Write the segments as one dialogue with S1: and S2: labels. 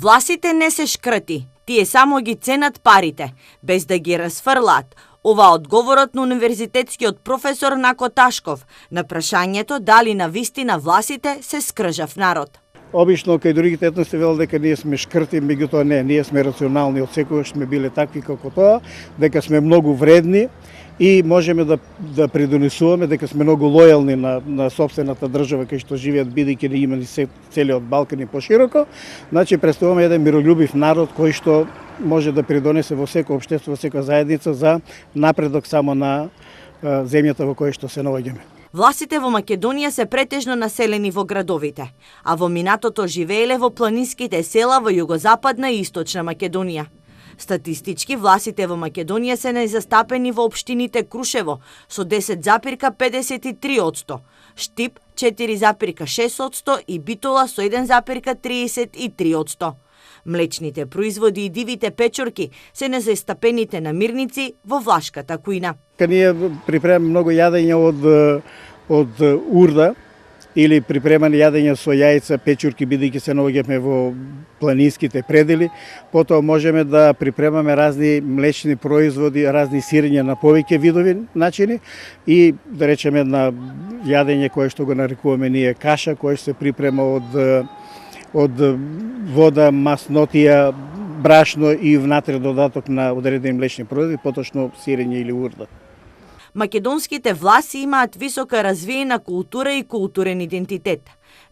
S1: Власите не се шкрти, тие само ги ценат парите, без да ги расфрлаат. Ова одговорот на универзитетскиот професор Нако Ташков на прашањето дали на вистина власите се скржав народ.
S2: Обично кај другите етноси велат дека ние сме шкрти, меѓутоа не, ние сме рационални, од секогаш сме биле такви како тоа, дека сме многу вредни и можеме да придонесуваме, дека сме многу лојални на сопствената држава кај што живеат, бидејќи не имали целиот Балкан и пошироко. Значи представуваме еден миролюбив народ кој што може да придонесе во секој општество, во секоја заедница за напредок само на земјата во која што се наоѓаме.
S1: Власите во Македонија се претежно населени во градовите, а во минатото живееле во планинските села во југозападна и источна Македонија. Статистички, власите во Македонија се најзастапени во општините Крушево со 10,53%, Штип 4,6% и Битола со 1,33%. Млечните производи и дивите печорки се незастапените намирници во влашката кујна.
S2: Ние припремаме многу јадење од урда или припремане јадење со јајца, печурки, бидејќи се наоѓаме во планинските предели. Потоа можеме да припремаме разни млечни производи, разни сирења на повеќе видови начини и да речеме една јадење кое што го нарекуваме ние каша, кое се припрема од вода, маснотија, брашно и внатре додаток на одредени млечни производи, поточно сирење или урда.
S1: Македонските власи имаат висока развиена култура и културен идентитет.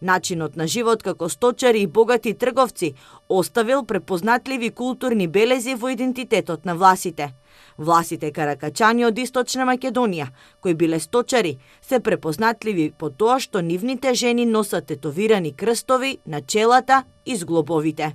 S1: Начинот на живот како сточари и богати трговци оставил препознатливи културни белези во идентитетот на власите. Власите каракачани од источна Македонија, кои биле сточари, се препознатливи по тоа што нивните жени носат тетовирани крстови на челата и зглобовите.